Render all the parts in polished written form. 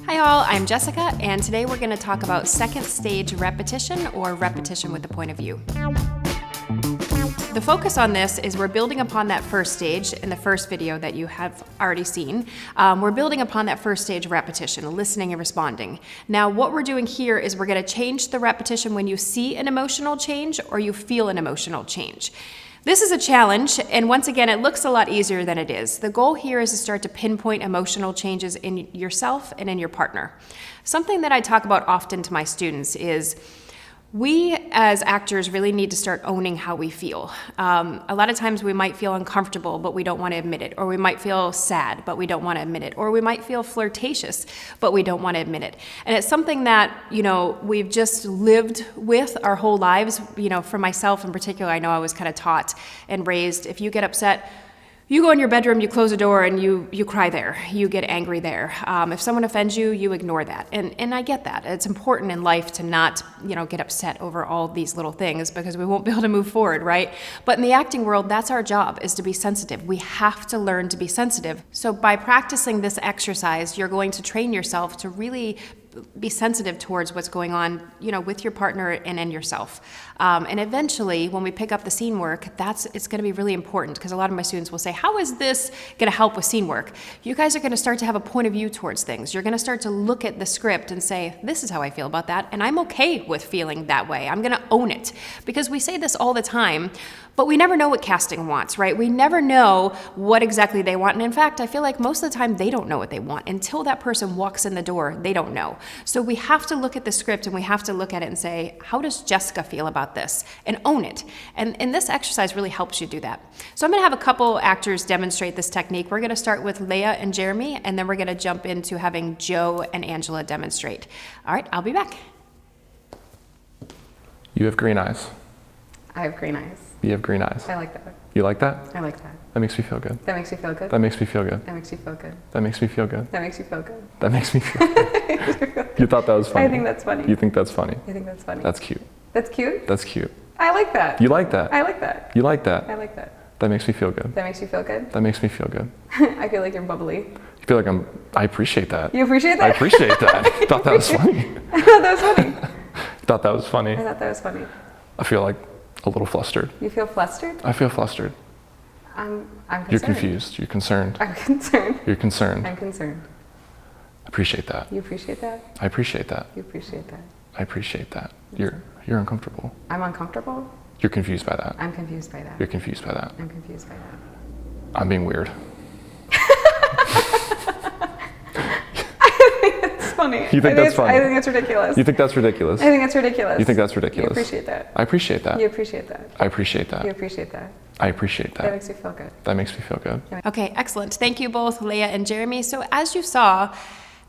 Hi all, I'm Jessica, and today we're going to talk about second stage repetition, or repetition with the point of view. The focus on this is we're building upon that first stage in the first video that you have already seen. We're building upon that first stage of repetition, listening and responding. Now what we're doing here is we're going to change the repetition when you see an emotional change or you feel an emotional change. This is a challenge, and once again, it looks a lot easier than it is. The goal here is to start to pinpoint emotional changes in yourself and in your partner. Something that I talk about often to my students is we as actors really need to start owning how we feel. A lot of times we might feel uncomfortable, but we don't want to admit it. Or we might feel sad, but we don't want to admit it. Or we might feel flirtatious, but we don't want to admit it. And it's something that, we've just lived with our whole lives. For myself in particular, I know I was kind of taught and raised, if you get upset, you go in your bedroom, you close the door, and you cry there. You get angry there. If someone offends you, you ignore that. And I get that. It's important in life to not, get upset over all these little things because we won't be able to move forward, right? But in the acting world, that's our job, is to be sensitive. We have to learn to be sensitive. So by practicing this exercise, you're going to train yourself to really be sensitive towards what's going on, with your partner and in yourself. And eventually, when we pick up the scene work, it's going to be really important, because a lot of my students will say, how is this going to help with scene work? You guys are going to start to have a point of view towards things. You're going to start to look at the script and say, this is how I feel about that, and I'm okay with feeling that way. I'm going to own it. Because we say this all the time, but we never know what casting wants, right? We never know what exactly they want. And in fact, I feel like most of the time they don't know what they want. Until that person walks in the door, they don't know. So we have to look at the script and we have to look at it and say, how does Jessica feel about this? And own it. And this exercise really helps you do that. So I'm going to have a couple actors demonstrate this technique. We're going to start with Leah and Jeremy, and then we're going to jump into having Joe and Angela demonstrate. All right, I'll be back. You have green eyes. I have green eyes. You have green eyes. I like that. You like that? I like that. That makes me feel good. That makes you feel good. That makes me feel good. That makes you feel good. That makes me feel good. That makes you feel good. That makes me feel good. You thought that was funny? I think that's funny. You think that's funny? I think that's funny. That's cute. That's cute? That's cute. I like that. You like that? I like that. You like that? I like that. That makes me feel good. That makes you feel good? That makes me feel good. I feel like you're bubbly. You feel like I appreciate that. You appreciate that? I appreciate that. You thought that was funny? I thought that was funny. You thought that was funny? I thought that was funny. I feel like a little flustered. You feel flustered? I feel flustered. I'm concerned. You're confused. You're concerned. I'm concerned. You're concerned. I'm concerned. I appreciate that. You appreciate that? I appreciate that. You appreciate that? I appreciate that. You're uncomfortable. I'm uncomfortable? You're confused by that. I'm confused by that. You're confused by that. I'm confused by that. I'm being weird. Funny. You think that's funny? I think it's ridiculous. You think that's ridiculous? I think it's ridiculous. You think that's ridiculous? You appreciate that. I appreciate that. You appreciate that. I appreciate that. You appreciate that. I appreciate that. That makes you feel good. That makes me feel good. Okay, excellent. Thank you both, Leah and Jeremy. So as you saw,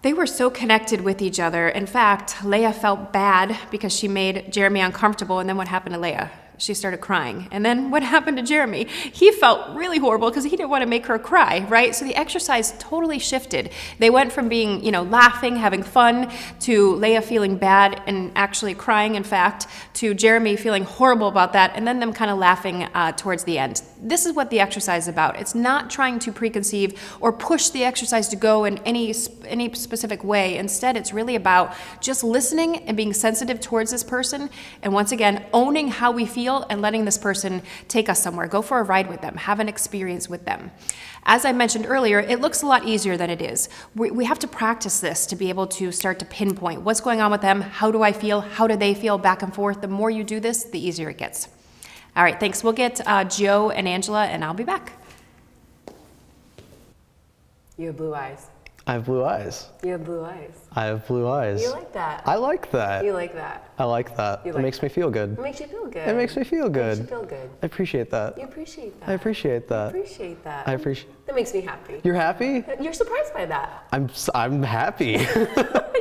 they were so connected with each other. In fact, Leah felt bad because she made Jeremy uncomfortable, and then what happened to Leah? She started crying. And then what happened to Jeremy? He felt really horrible because he didn't want to make her cry, right? So the exercise totally shifted. They went from being, laughing, having fun, to Leah feeling bad and actually crying, in fact, to Jeremy feeling horrible about that, and then them kind of laughing towards the end. This is what the exercise is about. It's not trying to preconceive or push the exercise to go in any specific way. Instead, it's really about just listening and being sensitive towards this person, and once again, owning how we feel and letting this person take us somewhere. Go for a ride with them, have an experience with them. As I mentioned earlier, it looks a lot easier than it is. We have to practice this to be able to start to pinpoint what's going on with them, how do I feel, how do they feel, back and forth. The more you do this, the easier it gets. All right, thanks. We'll get Joe and Angela, and I'll be back. You have blue eyes. I have blue eyes. You have blue eyes. I have blue eyes. You like that. I like that. You like that. I like that. You It like makes me feel good. It makes you feel good. It makes me feel It good. makes you feel good. I appreciate that. You appreciate that. I appreciate that. You appreciate that. I appreciate. That makes me happy. You're happy? You're surprised by that. I'm happy.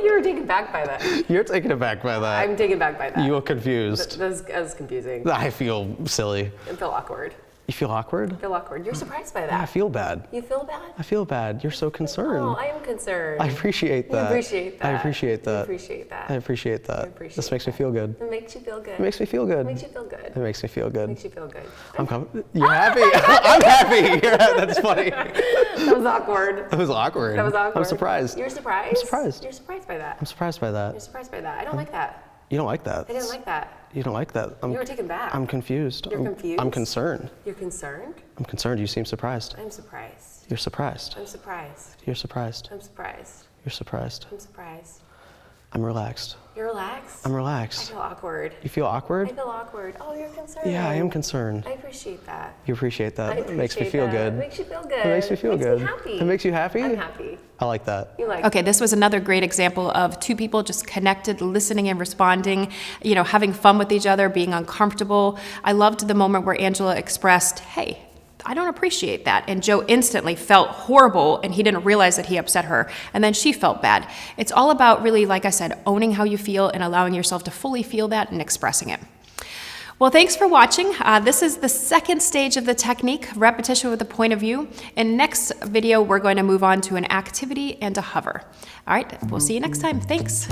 You were taken back by that. You're taken aback by that. I'm taken back by that. You look confused. That's confusing. I feel silly. I feel awkward. You feel awkward? I feel awkward. You're surprised by that. I feel bad. You feel bad? I feel bad. You're so concerned. Oh, I am concerned. I appreciate that. You appreciate that. I appreciate that. You appreciate that. I appreciate that. I appreciate This makes me that. feel good. It makes you feel good. It makes me feel good. It makes you feel good. It makes me feel good. Makes you feel good. You're happy? I'm happy. That's funny. That was awkward. That was awkward. That was awkward. I'm surprised. You're surprised? I'm surprised. You're surprised by that. I'm surprised by that. You're surprised by that. I don't like that. You don't like that. I didn't like that. You don't like that. You were taken back. I'm confused. You're confused? I'm concerned. You're concerned? I'm concerned. You seem surprised. I'm surprised. You're surprised. I'm surprised. You're surprised. I'm surprised. You're surprised. I'm surprised. I'm relaxed. You're relaxed? I'm I relaxed. feel awkward. You feel I awkward? feel awkward. Oh, you're concerned. Yeah, I am concerned. I appreciate that. You appreciate that. I It makes me appreciate feel that. good. It makes you feel good. It makes me feel Makes good. Me happy. It makes you happy? I'm happy. I like that. You like Okay, this was another great example of two people just connected, listening and responding, you know, having fun with each other, being uncomfortable. I loved the moment where Angela expressed, hey, I don't appreciate that. And Joe instantly felt horrible and he didn't realize that he upset her. And then she felt bad. It's all about really, like I said, owning how you feel and allowing yourself to fully feel that and expressing it. Well, thanks for watching. This is the second stage of the technique, repetition with a point of view. In next video, we're going to move on to an activity and a hover. All right, we'll see you next time. Thanks.